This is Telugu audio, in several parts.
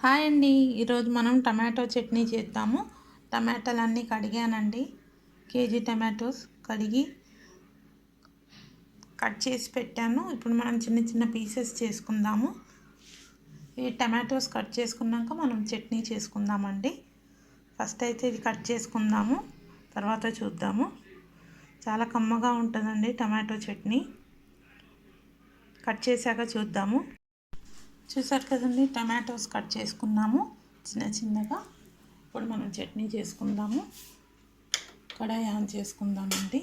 హాయ్ అండి. ఈరోజు మనం టమాటో చట్నీ చేద్దాము. టమాటాలన్నీ కడిగానండి. కేజీ టమాటోస్ కడిగి కట్ చేసి పెట్టాను. ఇప్పుడు మనం చిన్న చిన్న పీసెస్ చేసుకుందాము. ఈ టమాటోస్ కట్ చేసుకున్నాక మనం చట్నీ చేసుకుందామండి. ఫస్ట్ అయితే ఇది కట్ చేసుకుందాము, తర్వాత చూద్దాము. చాలా కమ్మగా ఉంటుందండి టమాటో చట్నీ. కట్ చేశాక చూద్దాము. చూసారు కదండి, టమాటోస్ కట్ చేసుకున్నాము చిన్న చిన్నగా. ఇప్పుడు మనం చట్నీ చేసుకుందాము. కడాయి ఆన్ చేసుకుందామండి.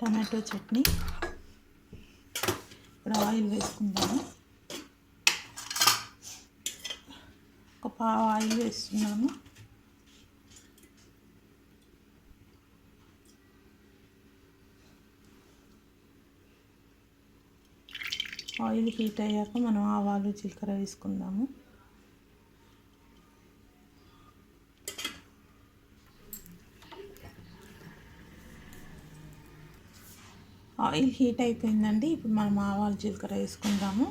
టమాటో చట్నీ. ఇప్పుడు ఆయిల్ వేసుకుందాము. ఒక పావు ఆయిల్ వేస్తున్నాము. ఆయిల్ హీట్ అయ్యాక మనం ఆవాలు జీలకర్ర వేసుకుందాము. ఆయిల్ హీట్ అయిపోయిందండి. ఇప్పుడు మనం ఆవాలు జీలకర్ర వేసుకుందాము.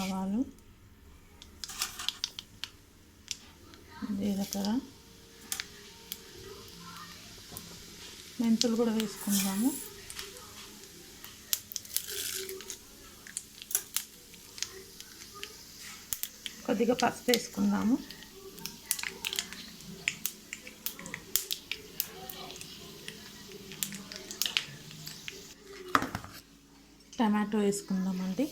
ఆవాలు, జీలకర్ర, మెంతులు కూడా వేసుకుందాము. కొద్దిగా పసుపు వేసుకుందాము. టమాటో వేసుకుందామండి.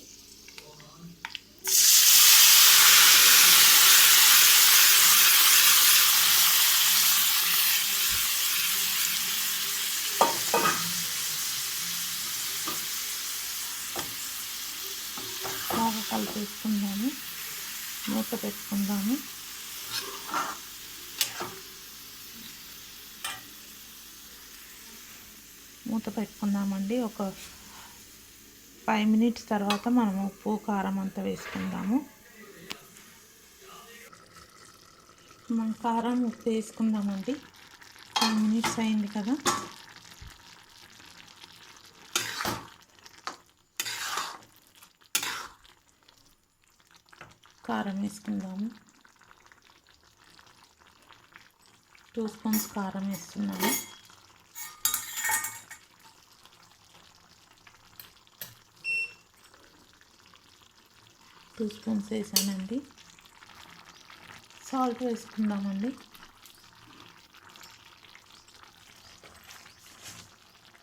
బాగా కలిపేసుకుందాము. మూత పెట్టుకుందాము. మూత పెట్టుకుందామండి. ఒక 5 మినిట్స్ తర్వాత మనం ఉప్పు కారం అంతా వేసుకుందాము. మనం కారం ఉప్పు వేసుకుందామండి. 5 మినిట్స్ అయింది కదా. కారం వేసుకుందాము. 2 స్పూన్స్ కారం వేస్తున్నాము. టూ స్పూన్స్ వేసానండి. సాల్ట్ వేసుకుందామండి.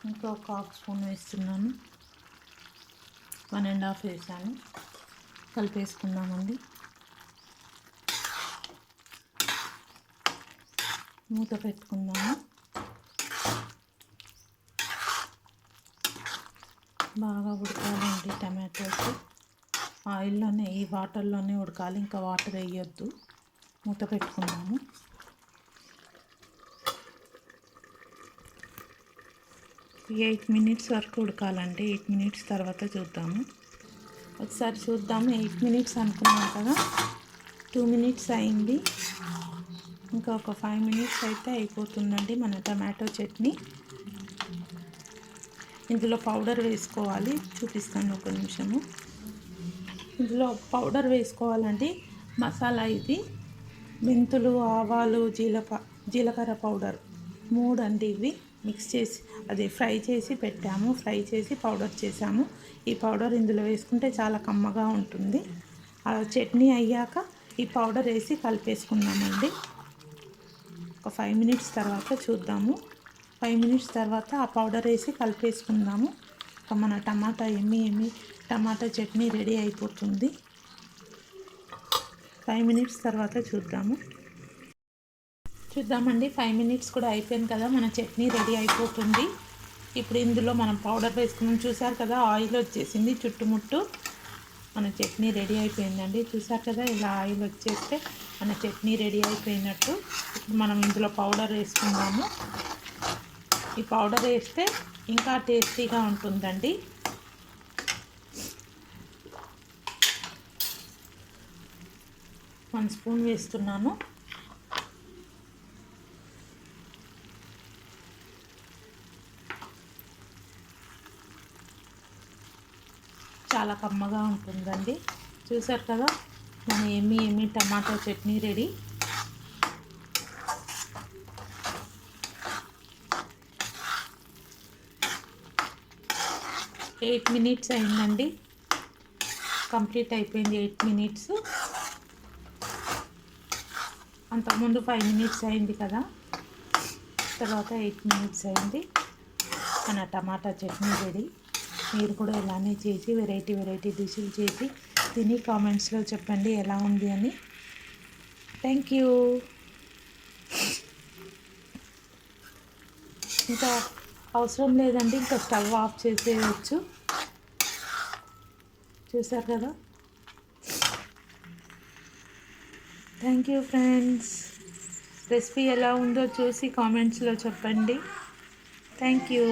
ఇంకా ఒక 1/2 స్పూన్ వేస్తున్నాను. 1.5 వేసాను. కలిపేసుకుందామండి. మూత పెట్టుకుందాము. బాగా ఉడకాలండి టమాటోస్. ఆయిల్లోనే, ఈ వాటర్లోనే ఉడకాలి. ఇంకా వాటర్ వేయొద్దు. మూత పెట్టుకుందాము. ఈ 8 మినిట్స్ వరకు ఉడకాలండి. 8 మినిట్స్ తర్వాత చూద్దాము. ఒకసారి చూద్దాము. 8 మినిట్స్ అనుకున్నాం కదా, 2 మినిట్స్ అయింది. ఇంకా ఒక 5 మినిట్స్ అయితే అయిపోతుందండి మన టమాటో చట్నీ. ఇందులో పౌడర్ వేసుకోవాలి. చూపిస్తాను ఒక నిమిషము. ఇందులో పౌడర్ వేసుకోవాలండి. మసాలా ఇది మెంతులు, ఆవాలు, జీలకర్ర పౌడర్ 3 అండి. ఇవి మిక్స్ చేసి ఫ్రై చేసి పెట్టాము. ఫ్రై చేసి పౌడర్ చేసాము. ఈ పౌడర్ ఇందులో వేసుకుంటే చాలా కమ్మగా ఉంటుంది. ఆ చట్నీ అయ్యాక ఈ పౌడర్ వేసి కలిపేసుకున్నామండి. ఒక 5 మినిట్స్ తర్వాత చూద్దాము. 5 మినిట్స్ తర్వాత ఆ పౌడర్ వేసి కలిపేసుకుందాము. ఇంకా మన టమాటా చట్నీ రెడీ అయిపోతుంది. 5 మినిట్స్ తర్వాత చూద్దామండి. 5 మినిట్స్ కూడా అయిపోయింది కదా, మన చట్నీ రెడీ అయిపోతుంది. ఇప్పుడు ఇందులో మనం పౌడర్ వేసుకున్నాం. చూసారు కదా, ఆయిల్ వచ్చేసింది చుట్టుముట్టు. మన చట్నీ రెడీ అయిపోయిందండి. చూసారు కదా, ఇలా ఆయిల్ వచ్చేస్తే మన చట్నీ రెడీ అయిపోయినట్టు. ఇప్పుడు మనం ఇందులో పౌడర్ వేసుకుందాము. ఈ పౌడర్ వేస్తే ఇంకా టేస్టీగా ఉంటుందండి. వన్ స్పూన్ వేస్తున్నాను. చాలా కమ్మగా ఉంటుందండి. చూసారు కదా, మన ఎమ్మి tomato chutney ready. Eight minutes అయిందండి, కంప్లీట్ అయిపోయింది 8 మినిట్స్. అంతకుముందు 5 మినిట్స్ అయింది కదా, తర్వాత 8 మినిట్స్ అయింది. మన టమాటా చట్నీ రెడీ. మీరు కూడా ఇలానే చేసి వెరైటీ డిష్లు చేసి తిని కామెంట్స్లో చెప్పండి ఎలా ఉంది అని. Thank you. ఇంకా అవసరం లేదండి, ఇంకా స్టవ్ ఆఫ్ చేసేయచ్చు. చూసారు కదా. Thank you friends. రెసిపీ ఎలా ఉందో చూసి కామెంట్స్లో చెప్పండి. Thank you.